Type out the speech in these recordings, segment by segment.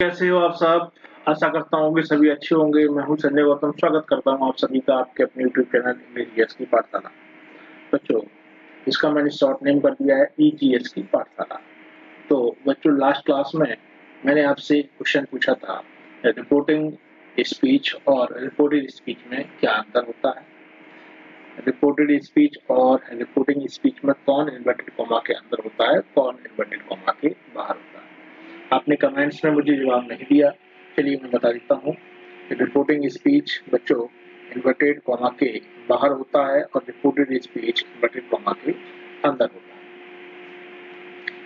कैसे हो आप सब? आशा करता हूँ कि सभी अच्छे होंगे। मैं हूँ संजय गौतम, स्वागत करता हूँ आप सभी का आपके अपने यूट्यूब चैनल इंग्लिश जीएस की पाठशाला। बच्चों, इसका मैंने शॉर्ट नेम कर दिया है ईजीएस की पाठशाला। तो बच्चों, लास्ट क्लास में मैंने आपसे क्वेश्चन पूछा था, रिपोर्टिंग स्पीच और रिपोर्टेड स्पीच में क्या अंतर होता है। रिपोर्टेड स्पीच और रिपोर्टिंग स्पीच में कौन इन्वर्टेड कॉमा के अंदर होता है, कौन इन्वर्टेड कॉमा के बाहर होता है। आपने कमेंट्स में मुझे जवाब नहीं दिया, चलिए मैं बता देता हूँ। रिपोर्टिंग स्पीच बच्चों इन्वर्टेड कॉमा के बाहर होता है और रिपोर्टेड स्पीच इन्वर्टेड कॉमा के अंदर होता है।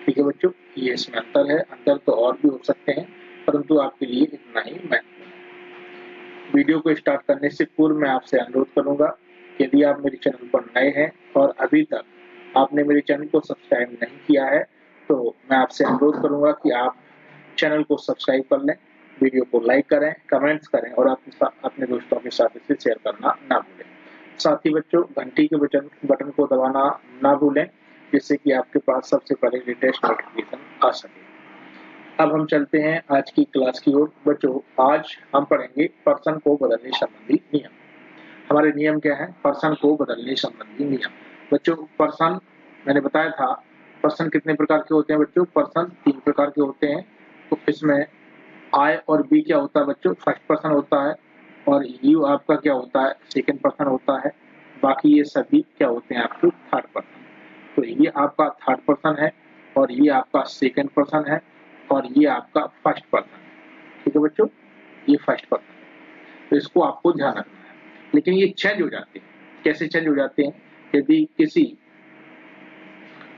ठीक है बच्चों, ये इसमें अंतर है। अंतर तो और भी हो सकते हैं, परंतु आपके लिए इतना ही महत्वपूर्ण है। वीडियो को स्टार्ट करने से पूर्व मैं आपसे अनुरोध करूंगा, यदि आप मेरे चैनल पर नए हैं और अभी तक आपने मेरे चैनल को सब्सक्राइब नहीं किया है, तो मैं आपसे अनुरोध करूंगा कि आप चैनल को सब्सक्राइब कर लें, वीडियो को लाइक करें, कमेंट्स करें और अपने दोस्तों के साथ इसे शेयर करना ना भूलें। साथ ही बच्चों, घंटी के बटन को दबाना ना भूलें, जिससे कि आपके पास सबसे पहले लेटेस्ट नोटिफिकेशन आ सके। अब हम चलते हैं आज की क्लास की ओर। बच्चों, आज हम पढ़ेंगे पर्सन को बदलने संबंधी नियम। हमारे नियम क्या है? पर्सन को बदलने संबंधी नियम। बच्चों, पर्सन मैंने बताया था, पर्सन कितने प्रकार के होते हैं बच्चों? पर्सन 3 प्रकार के होते हैं। तो इसमें आई और बी क्या होता है बच्चों? फर्स्ट पर्सन होता है, और यू आपका क्या होता है? सेकंड पर्सन होता है। बाकी ये सभी क्या होते हैं? आपके थर्ड पर्सन। तो ये आपका थर्ड पर्सन है, और ये आपका सेकंड पर्सन है, और ये आपका फर्स्ट पर्सन है। ठीक है बच्चों, ये फर्स्ट पर्सन है, तो इसको आपको ध्यान रखना है। लेकिन ये चेंज हो जाते हैं। कैसे चेंज हो जाते हैं? यदि किसी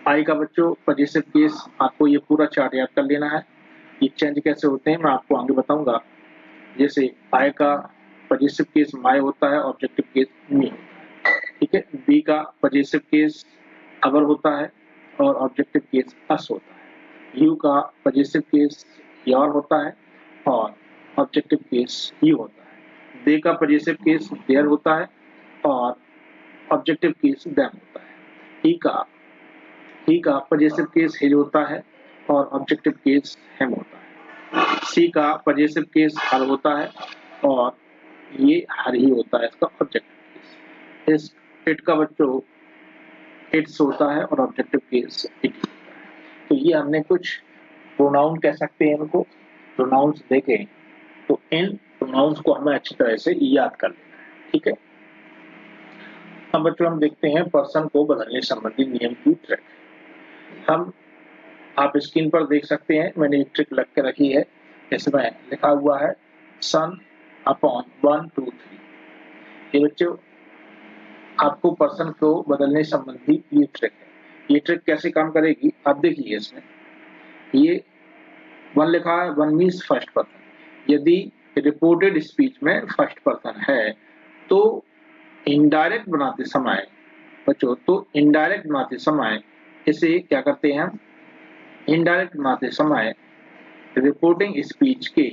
आई का बच्चों पॉजिटिव केस, आपको ये पूरा चार्ट याद कर लेना है। ये चेंज कैसे होते हैं मैं आपको आगे बताऊंगा। जैसे आई का पॉजिटिव केस माय होता है, ऑब्जेक्टिव केस मी होता है। ठीक है। बी का पॉजिटिव केस अवर होता है और ऑब्जेक्टिव केस अस होता है। यू का पॉजिटिव केस योर होता है और ऑब्जेक्टिव केस यू होता है। दे का पॉजिटिव केस देयर होता है और ऑब्जेक्टिव केस देम होता है। ही का पॉजिटिव केस हिज होता है और ऑब्जेक्टिव केस हिम होता है। सी का पॉजिटिव केस हर होता है और ये हर ही होता है इसका ऑब्जेक्टिव केस। इट का बच्चों इट्स होता है और ऑब्जेक्टिव केस इट होता है। तो ये हमने कुछ प्रोनाउन कह सकते हैं इनको, प्रोनाउंस देखे। तो इन प्रोनाउंस को हमें अच्छी तरह से याद कर लेना है। ठीक है। अब बच्चों हम देखते हैं पर्सन को बदलने संबंधी नियम की ट्रिक। हम आप स्क्रीन पर देख सकते हैं, मैंने एक ट्रिक लग के रखी है। इसमें लिखा हुआ है सन अपॉन 1 2 3। ये बच्चों आपको पर्सन को बदलने संबंधी ये ट्रिक है। ये ट्रिक कैसे काम करेगी आप देखिए। इसमें ये 1 लिखा है, 1 मीन्स फर्स्ट पर्सन। यदि रिपोर्टेड स्पीच में फर्स्ट पर्सन है तो इनडायरेक्ट बनाते समय बच्चों, तो इनडायरेक्ट बनाते समय इसे क्या करते हैं हम? इनडायरेक्ट बनाते समय रिपोर्टिंग स्पीच के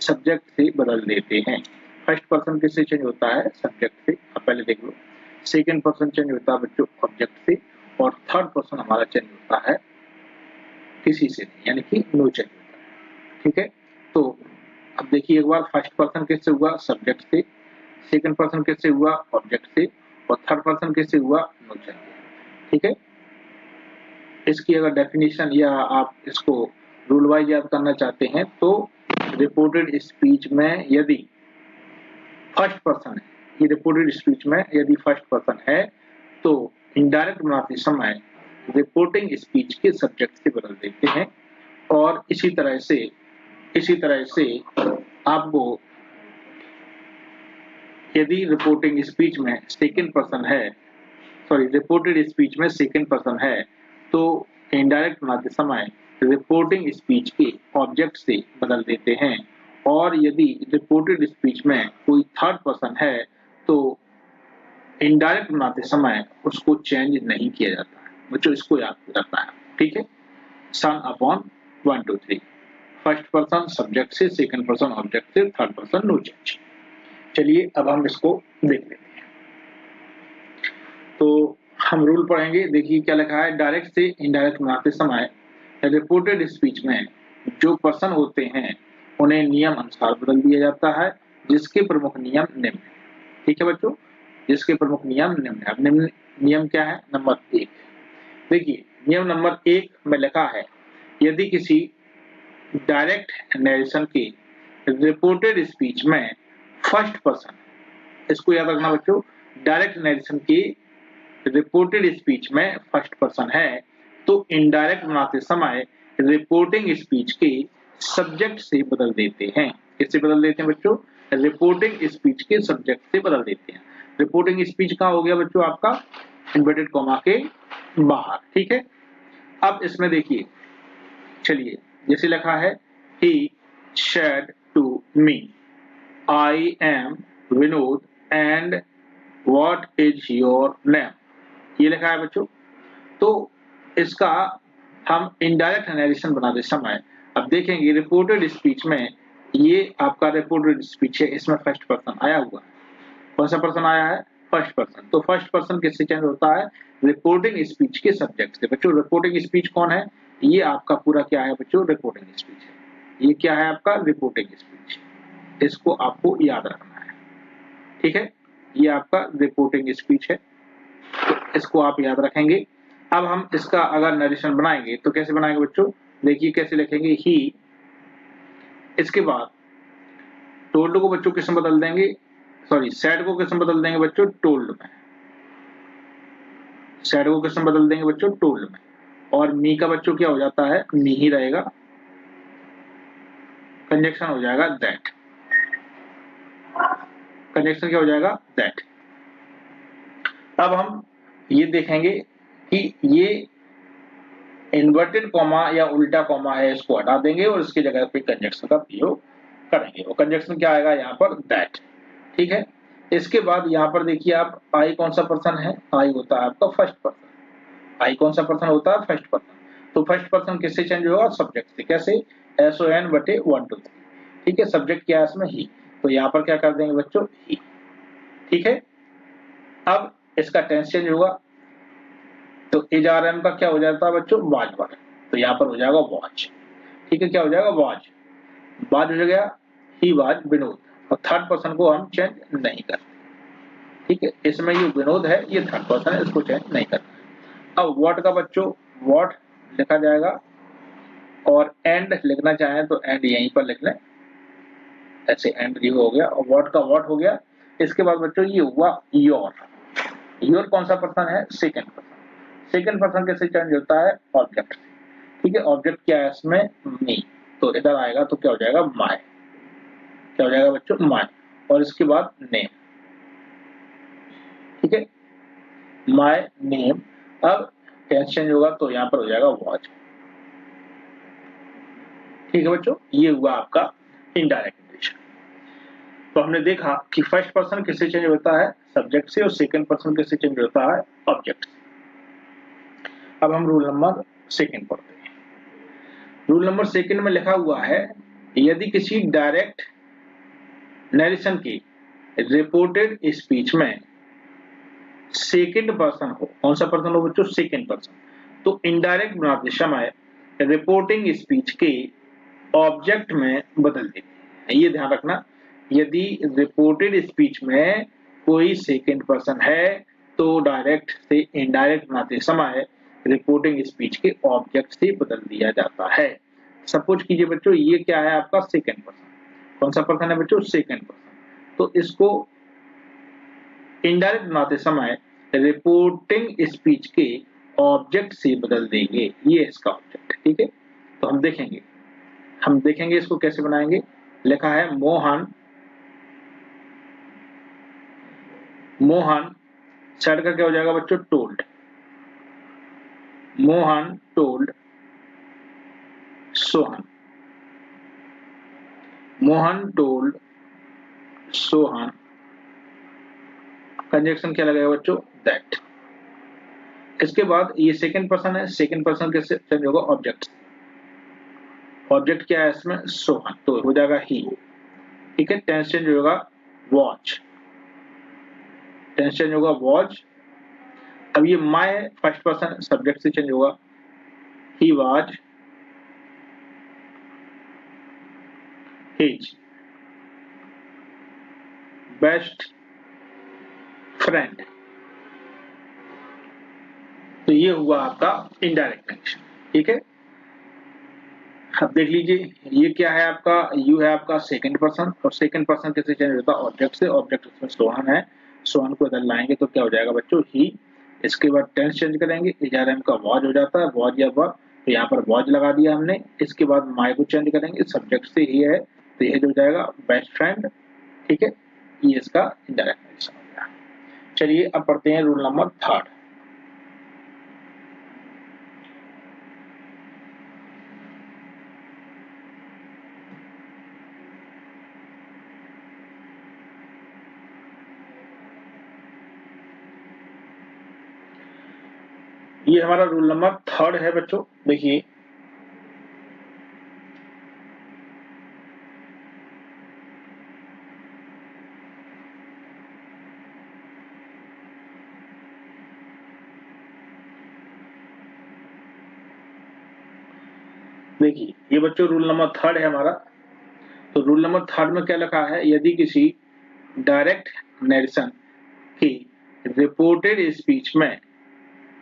सब्जेक्ट से बदल देते हैं। फर्स्ट पर्सन किससे चेंज होता है? सब्जेक्ट से। आप पहले देख लो। सेकंड पर्सन चेंज होता है बच्चों ऑब्जेक्ट से, और थर्ड पर्सन हमारा चेंज होता है किसी से नहीं, यानी कि नो चेंज होता है। ठीक है। तो अब देखिए एक बार, फर्स्ट पर्सन किससे हुआ? सब्जेक्ट से। सेकंड पर्सन किससे हुआ? ऑब्जेक्ट से। और थर्ड पर्सन किससे हुआ? No change. ठीक है। इसकी अगर डेफिनेशन या आप इसको रूल वाइज याद करना चाहते हैं तो रिपोर्टेड स्पीच में यदि फर्स्ट पर्सन है, ये रिपोर्टेड स्पीच में यदि फर्स्ट पर्सन है तो इनडायरेक्ट बनाते समय रिपोर्टिंग स्पीच के सब्जेक्ट से बदल देते हैं। और इसी तरह से आपको यदि रिपोर्टिंग स्पीच में सेकंड पर्सन है, रिपोर्टेड स्पीच में सेकंड पर्सन है तो इनडायरेक्ट बनाते समय रिपोर्टिंग स्पीच के ऑब्जेक्ट से बदल देते हैं। और यदि रिपोर्टेड स्पीच में कोई थर्ड पर्सन है तो इनडायरेक्ट बनाते समय उसको चेंज नहीं किया जाता है। बच्चों इसको याद रखना है। ठीक है। सन अपॉन 1 2 3, फर्स्ट पर्सन सब्जेक्ट से, सेकंड पर्सन ऑब्जेक्ट से, थर्ड पर्सन नो चेंज। चलिए अब हम इसको देख लेते हैं। तो हम रूल पढ़ेंगे। देखिए क्या लिखा है, डायरेक्ट से इनडायरेक्ट बनाते समय रिपोर्टेड स्पीच में जो पर्सन होते हैं उन्हें नियम अनुसार बदल दिया जाता है, जिसके प्रमुख नियम निम्न हैं। ठीक है बच्चों, जिसके प्रमुख नियम निम्न है। अब निम्न नियम क्या है? नंबर 1 देखिए, नियम नंबर 1 में लिखा है, यदि किसी डायरेक्ट नरेशन की रिपोर्टेड स्पीच में फर्स्ट पर्सन, इसको याद रखना बच्चों, डायरेक्ट नरेशन की रिपोर्टेड स्पीच में फर्स्ट पर्सन है तो इनडायरेक्ट बनाते समय रिपोर्टिंग स्पीच के सब्जेक्ट से बदल देते हैं। किससे बदल देते हैं बच्चों? रिपोर्टिंग स्पीच के सब्जेक्ट से बदल देते हैं। रिपोर्टिंग स्पीच कहाँ हो गया बच्चों? आपका इन्वर्टेड कॉमा के बाहर। ठीक है, अब इसमें देखिए, चलिए, जैसे लिखा है, he said to me, I am Vinod and what is your name, ये लिखा है बच्चों। तो इसका हम इनडायरेक्ट नरेशन बनाते समय अब देखेंगे रिपोर्टेड स्पीच में, ये आपका रिपोर्टेड स्पीच है, इसमें फर्स्ट पर्सन आया हुआ है। कौन सा पर्सन आया है? First person. तो फर्स्ट पर्सन किससे चेंज होता है? रिपोर्टिंग स्पीच के सब्जेक्ट से। बच्चों रिपोर्टिंग स्पीच कौन है? ये आपका पूरा क्या है बच्चों? रिपोर्टिंग स्पीच है। ये क्या है आपका? Reporting speech. इसको आपको याद रखना है। ठीक है, ये आपका रिपोर्टिंग स्पीच है, तो इसको आप याद रखेंगे। अब हम इसका अगर नरेशन बनाएंगे तो कैसे बनाएंगे बच्चों? देखिए कैसे लिखेंगे, ही, इसके बाद टोल्ड को बच्चों किस में बदल देंगे? सॉरी, सैड को किस में बदल देंगे बच्चों? टोल्ड में। सैड को किस में बदल देंगे बच्चों? टोल्ड में। और मी का बच्चों क्या हो जाता है? मी ही रहेगा, कंजक्शन हो जाएगा दैट। कंजक्शन क्या हो जाएगा? दैट। अब हम ये देखेंगे कि ये इन्वर्टेड कॉमा या उल्टा कॉमा है, इसको हटा देंगे और इसकी जगह पे कंजक्शन का प्रयोग करेंगे। और कंजक्शन क्या आएगा यहाँ पर? दैट। ठीक है, इसके बाद यहाँ पर देखिए आप, आई कौन सा पर्सन है? आई होता है आपका फर्स्ट पर्सन। आई कौन सा पर्सन होता है? First person. तो फर्स्ट पर्सन किससे चेंज होगा? सब्जेक्ट से। कैसे? SON बटे 1 2 3। ठीक है, सब्जेक्ट क्या है इसमें? ही। तो यहाँ पर क्या कर देंगे बच्चों? ही। ठीक है, अब इसका टेंस चेंज होगा, तो HRM का क्या हो जाता है बच्चों? Was was. तो यहाँ पर हो जाएगा वॉच। ठीक है, क्या हो जाएगा? वाज। वाज हो गया, ही वाज विनोद। और थर्ड पर्सन को हम चेंज नहीं करते। ठीक है, इसमें ये विनोद है, ये थर्ड पर्सन है, इसको चेंज नहीं करना। अब व्हाट का बच्चों, व्हाट लिखा जाएगा, और एंड लिखना चाहें तो एंड यहीं पर लिख लें, ऐसे एंड ये हो गया, और व्हाट का व्हाट हो गया। इसके बाद बच्चों ये हुआ योर। योर कौन सा पर्सन है? Second person. सेकंड पर्सन कैसे चेंज होता है? ऑब्जेक्ट। ठीक है, ऑब्जेक्ट क्या है इसमें? मी। तो इधर आएगा तो क्या हो जाएगा? माय। क्या हो जाएगा बच्चों? माय। और इसके बाद नेम। ठीक है, माय नेम। अब टेंस चेंज होगा तो यहाँ पर हो जाएगा वॉच। ठीक है बच्चों, ये हुआ आपका इनडायरेक्ट नरेशन। तो हमने देखा कि फर्स्ट पर्सन किससे चेंज होता है? सब्जेक्ट से। और सेकंड पर्सन किससे चेंज होता है? ऑब्जेक्ट से। अब हम रूल नंबर सेकंड पढ़ते हैं। रूल नंबर सेकंड में लिखा हुआ है, यदि किसी डायरेक्ट नरेशन की रिपोर्टेड स्पीच में सेकंड पर्सन हो, कौन सा पर्सन हो बच्चों? सेकंड पर्सन, तो इनडायरेक्ट बनाते समय रिपोर्टिंग स्पीच के ऑब्जेक्ट में बदल देते हैं। ये ध्यान रखना, यदि रिपोर्टेड स्पीच में कोई सेकंड पर्सन है तो डायरेक्ट से इनडायरेक्ट बनाते समय रिपोर्टिंग स्पीच के ऑब्जेक्ट से बदल दिया जाता है। सपोज कीजिए बच्चों, ये क्या है आपका? Second person. कौन सा पर्सन है बच्चों? Second person. तो इसको इनडायरेक्ट बनाते समय रिपोर्टिंग स्पीच के ऑब्जेक्ट से बदल देंगे। ये इसका ऑब्जेक्ट। ठीक है, तो हम देखेंगे इसको कैसे बनाएंगे। लिखा है मोहन, मोहन सेड का क्या हो जाएगा बच्चों? Told. Mohan told Sohan. Mohan told Sohan. Conjunction क्या लगेगा बच्चों? दैट। इसके बाद ये सेकंड पर्सन है, सेकंड पर्सन कैसे चेंज होगा? ऑब्जेक्ट। ऑब्जेक्ट क्या है इसमें? सोहन, तो हो जाएगा ही। ठीक है, टेंस चेंज होगा वॉच। टेंस चेंज होगा वॉच। अब ये माय फर्स्ट पर्सन, सब्जेक्ट से चेंज होगा, he was. His best friend. तो ये हुआ आपका इनडायरेक्ट नेगेशन। ठीक है, अब देख लीजिए ये क्या है आपका, यू है आपका सेकंड पर्सन, और सेकंड पर्सन कैसे चेंज होता है, ऑब्जेक्ट से। ऑब्जेक्ट उसमें सोहन है, सोहन को इधर लाएंगे तो क्या हो जाएगा बच्चों, ही। इसके बाद टेंस चेंज करेंगे, इजारम का वॉज हो जाता है, वॉज या वर, तो यहाँ पर वॉज लगा दिया हमने। इसके बाद माय को चेंज करेंगे, सब्जेक्ट से ही है तो ये हो जाएगा बेस्ट फ्रेंड। ठीक है, ये इसका इनडायरेक्ट नेगेशन हो गया। चलिए अब पढ़ते हैं रूल नंबर 3। ये हमारा रूल नंबर 3 है बच्चों। देखिए देखिए ये बच्चों रूल नंबर 3 है हमारा। तो रूल नंबर 3 में क्या लिखा है, यदि किसी डायरेक्ट नरेशन की रिपोर्टेड स्पीच में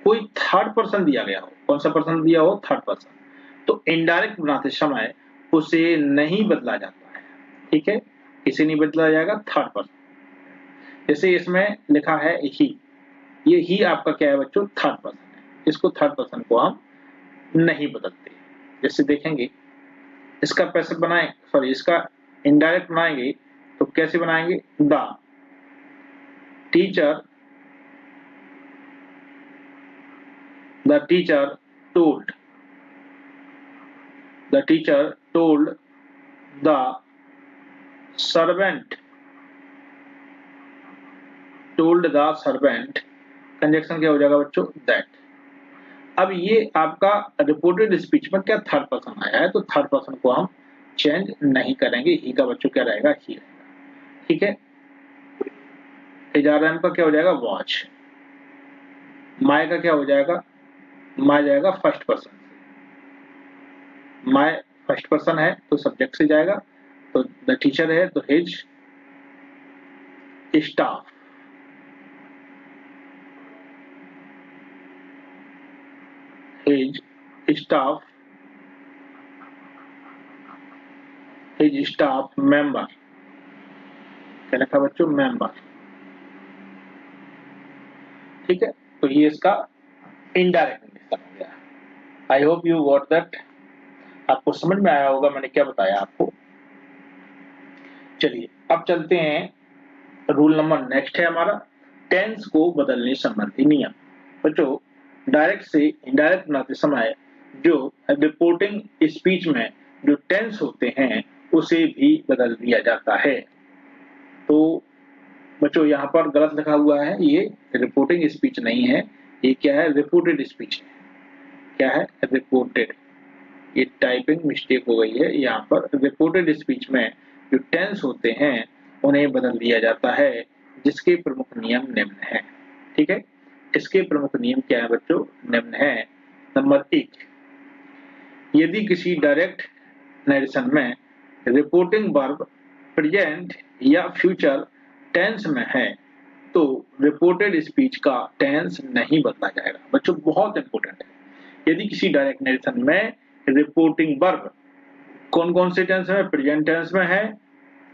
कोई थर्ड पर्सन दिया गया हो, कौन सा पर्सन दिया हो, थर्ड पर्सन, तो इनडायरेक्ट बनाते समय उसे नहीं बदला जाता है। ठीक है, इसे नहीं बदला जाएगा, थर्ड पर्सन। जैसे इसमें लिखा है ही, ये ही आपका क्या है बच्चों, थर्ड पर्सन है, इसको थर्ड पर्सन को हम नहीं बदलते। जैसे देखेंगे इसका पैसिव बनाए, सॉरी इसका इनडायरेक्ट बनाएंगे तो कैसे बनाएंगे, the teacher told, the teacher told the servant, told the servant, conjunction क्या हो जाएगा बच्चों, दैट। अब ये आपका रिपोर्टेड स्पीच में क्या थर्ड पर्सन आया है, तो थर्ड पर्सन को हम चेंज नहीं करेंगे, ही का बच्चों क्या रहेगा, ही रहेगा। ठीक है, इजारम का क्या हो जाएगा, वॉच। माय का क्या हो जाएगा, माय जाएगा first person, my first person है तो सब्जेक्ट से जाएगा, तो द टीचर है तो his staff, his staff member, क्या लिखा बच्चों, मेंबर। ठीक है, तो ये इसका इनडायरेक्ट नेगेशन हो गया। I hope you got that, आपको समझ में आया होगा मैंने क्या बताया आपको। चलिए अब चलते हैं, रूल नंबर नेक्स्ट है हमारा, टेंस को बदलने संबंधी नियम। बच्चों डायरेक्ट से इनडायरेक्ट बनाते समय जो रिपोर्टिंग स्पीच में जो टेंस होते हैं उसे भी बदल दिया जाता है। तो बच्चों यहाँ पर गलत लिखा हुआ है, ये रिपोर्टिंग स्पीच नहीं है, ये क्या है, रिपोर्टेड स्पीच है। क्या है, रिपोर्टेड, ये टाइपिंग मिस्टेक हो गई है। यहाँ पर रिपोर्टेड स्पीच में जो टेंस होते हैं उन्हें बदल दिया जाता है, जिसके प्रमुख नियम निम्न हैं। ठीक है, इसके प्रमुख नियम क्या है बच्चों, निम्न है। नंबर 1, यदि किसी डायरेक्ट नरेशन में रिपोर्टिंग वर्ब प्रेजेंट या फ्यूचर टेंस में है तो रिपोर्टेड स्पीच का टेंस नहीं बदला जाएगा। बच्चों बहुत इंपॉर्टेंट है, यदि किसी डायरेक्ट नरेशन में रिपोर्टिंग वर्ब कौन कौन से टेंस में, प्रेजेंट टेंस में है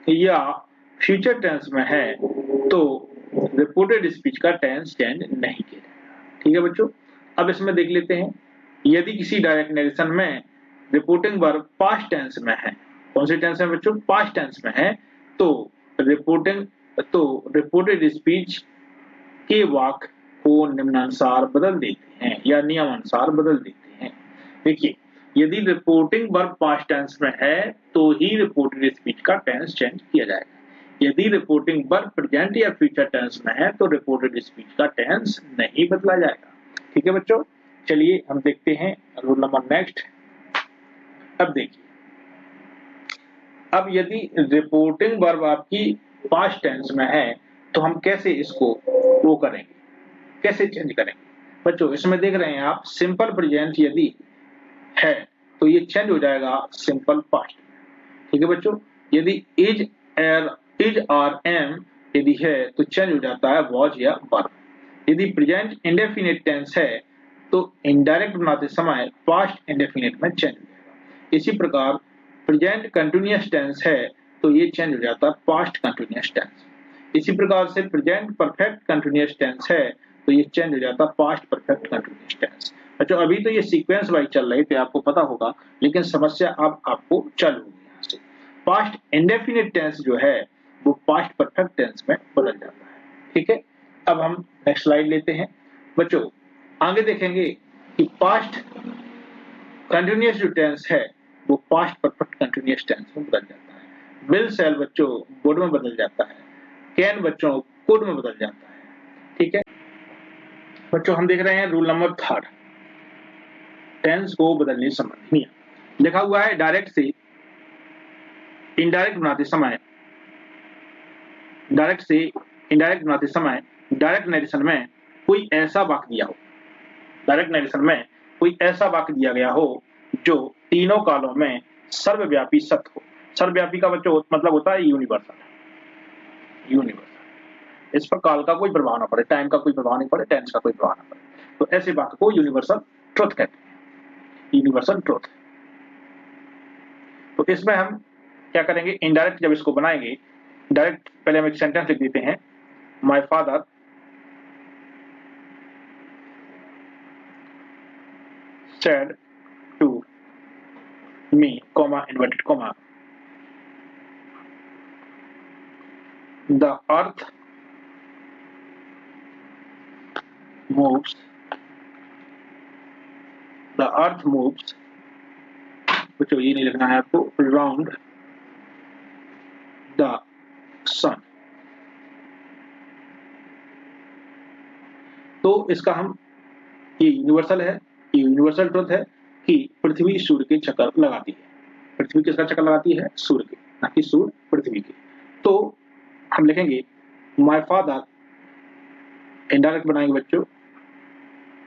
या फ्यूचर टेंस में है, तो रिपोर्टेड स्पीच का टेंस चेंज नहीं किया जाएगा। ठीक है बच्चों, अब इसमें देख लेते हैं, यदि किसी डायरेक्ट नरेशन में रिपोर्टिंग वर्ब पास्ट टेंस में है, कौन से टेंस में बच्चों, पास्ट टेंस में है, तो रिपोर्टेड स्पीच के वाक्य को निम्नानुसार बदल देते हैं या नियमानुसार बदल देते हैं। देखिए यदि रिपोर्टिंग वर्ब पास्ट टेंस में है तो ही रिपोर्टेड स्पीच का टेंस चेंज किया जाएगा, यदि रिपोर्टिंग वर्ब प्रेजेंट या फ्यूचर टेंस में है तो रिपोर्टेड स्पीच का टेंस नहीं बदला जाएगा। ठीक है बच्चों, चलिए हम देखते हैं रूल नंबर नेक्स्ट। अब देखिए, अब यदि रिपोर्टिंग वर्ब आपकी पास्ट टेंस में है तो हम कैसे इसको वो करेंगे, कैसे चेंज करेंगे। बच्चों इसमें देख रहे हैं आप, सिंपल प्रेजेंट यदि है तो ये चेंज हो जाएगा सिंपल पास्ट। ठीक है बच्चों, यदि इज और एम यदि है तो चेंज हो जाता है वॉज या वर। यदि प्रेजेंट इंडेफिनिट टेंस है तो इनडायरेक्ट बनाते समय पास्ट इंडेफिनिट में चेंज हो जाएगा। इसी प्रकार प्रेजेंट कंटिन्यूअस टेंस है तो ये चेंज हो जाता है पास्ट कंटिन्यूअस टेंस। इसी प्रकार से प्रेजेंट परफेक्ट कंटिन्यूअस टेंस है तो ये चेंज हो जाता है पास्ट परफेक्ट कंटिन्यूअस टेंस। अच्छा, अभी तो ये सीक्वेंस वाइज चल रही थी, आपको पता होगा, लेकिन समस्या अब आपको चालू होगी यहाँ से। पास्ट इंडेफिनिट टेंस जो है वो पास्ट परफेक्ट टेंस में बदल जाता है। ठीक है, अब हम नेक्स्ट स्लाइड लेते हैं। बच्चों आगे देखेंगे कि पास्ट कंटिन्यूअस जो टेंस है वो पास्ट परफेक्ट कंटिन्यूअस टेंस में बदल जाता है। विल सेल बच्चों वुड में बदल जाता है, कैन बच्चों कुड में बदल जाता है। ठीक है बच्चों, हम देख रहे हैं रूल नंबर 3, टेंस को बदलने संबंधी नियम। लिखा हुआ है डायरेक्ट से इनडायरेक्ट बनाते समय, डायरेक्ट से इनडायरेक्ट बनाते समय डायरेक्ट नरेशन में कोई ऐसा वाक्य दिया हो, डायरेक्ट नरेशन में कोई ऐसा वाक्य दिया गया हो जो तीनों कालों में सर्वव्यापी सत्य हो। सर्वव्यापी का बच्चों मतलब होता है यूनिवर्सल। यूनिवर्सल, इस पर काल का कोई प्रभाव ना पड़े, टाइम का कोई प्रभाव नहीं पड़े, टेंस का कोई प्रभाव ना पड़े, तो ऐसे वाक्य को यूनिवर्सल ट्रुथ कहते हैं। Universal truth. तो इसमें हम क्या करेंगे, इनडायरेक्ट जब इसको बनाएंगे, डायरेक्ट पहले हम एक सेंटेंस लिख देते हैं, my father said to me, comma, inverted comma, the earth moves, बच्चों ये नहीं लिखना है आपको, around the sun। तो इसका हम, ये यूनिवर्सल है, ये यूनिवर्सल ट्रुथ है कि पृथ्वी सूर्य के चक्कर लगाती है। पृथ्वी किसका चक्कर लगाती है? सूर्य के, ना कि सूर्य पृथ्वी के। तो हम लिखेंगे माय फादर, इनडायरेक्ट बनाएंगे बच्चों,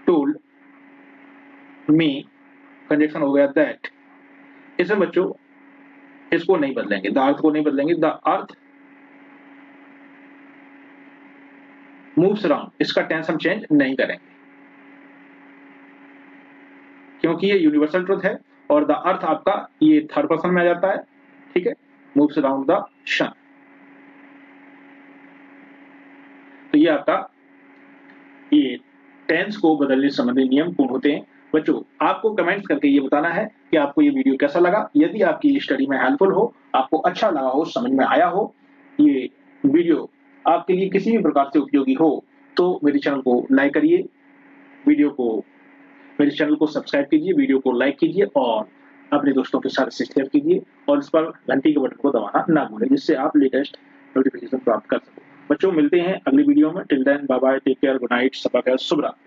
टोल्ड मी, कंजक्शन हो गया दैट। इसमें बच्चों इसको नहीं बदलेंगे, द अर्थ को नहीं बदलेंगे, द अर्थ मूव्स अराउंड, इसका टेंस हम चेंज नहीं करेंगे क्योंकि ये यूनिवर्सल ट्रुथ है। और द अर्थ आपका ये थर्ड पर्सन में आ जाता है। ठीक है, मूव्स अराउंड द सन। तो ये आपका ये टेंस को बदलने संबंधी नियम पूर्ण होते हैं। बच्चों आपको कमेंट्स करके ये बताना है कि आपको ये वीडियो कैसा लगा। यदि आपकी स्टडी में हेल्पफुल हो, आपको अच्छा लगा हो, समझ में आया हो, ये वीडियो आपके लिए किसी भी प्रकार से उपयोगी हो, तो मेरे चैनल को लाइक करिए, मेरे चैनल को सब्सक्राइब कीजिए, वीडियो को लाइक कीजिए और अपने दोस्तों के साथ शेयर कीजिए और इस पर घंटी के बटन को दबाना ना भूलें, जिससे आप लेटेस्ट नोटिफिकेशन प्राप्त कर सको। बच्चों मिलते हैं अगली वीडियो में। Till then bye bye, take care, good night, सबका खैर, शुभ रात्रि।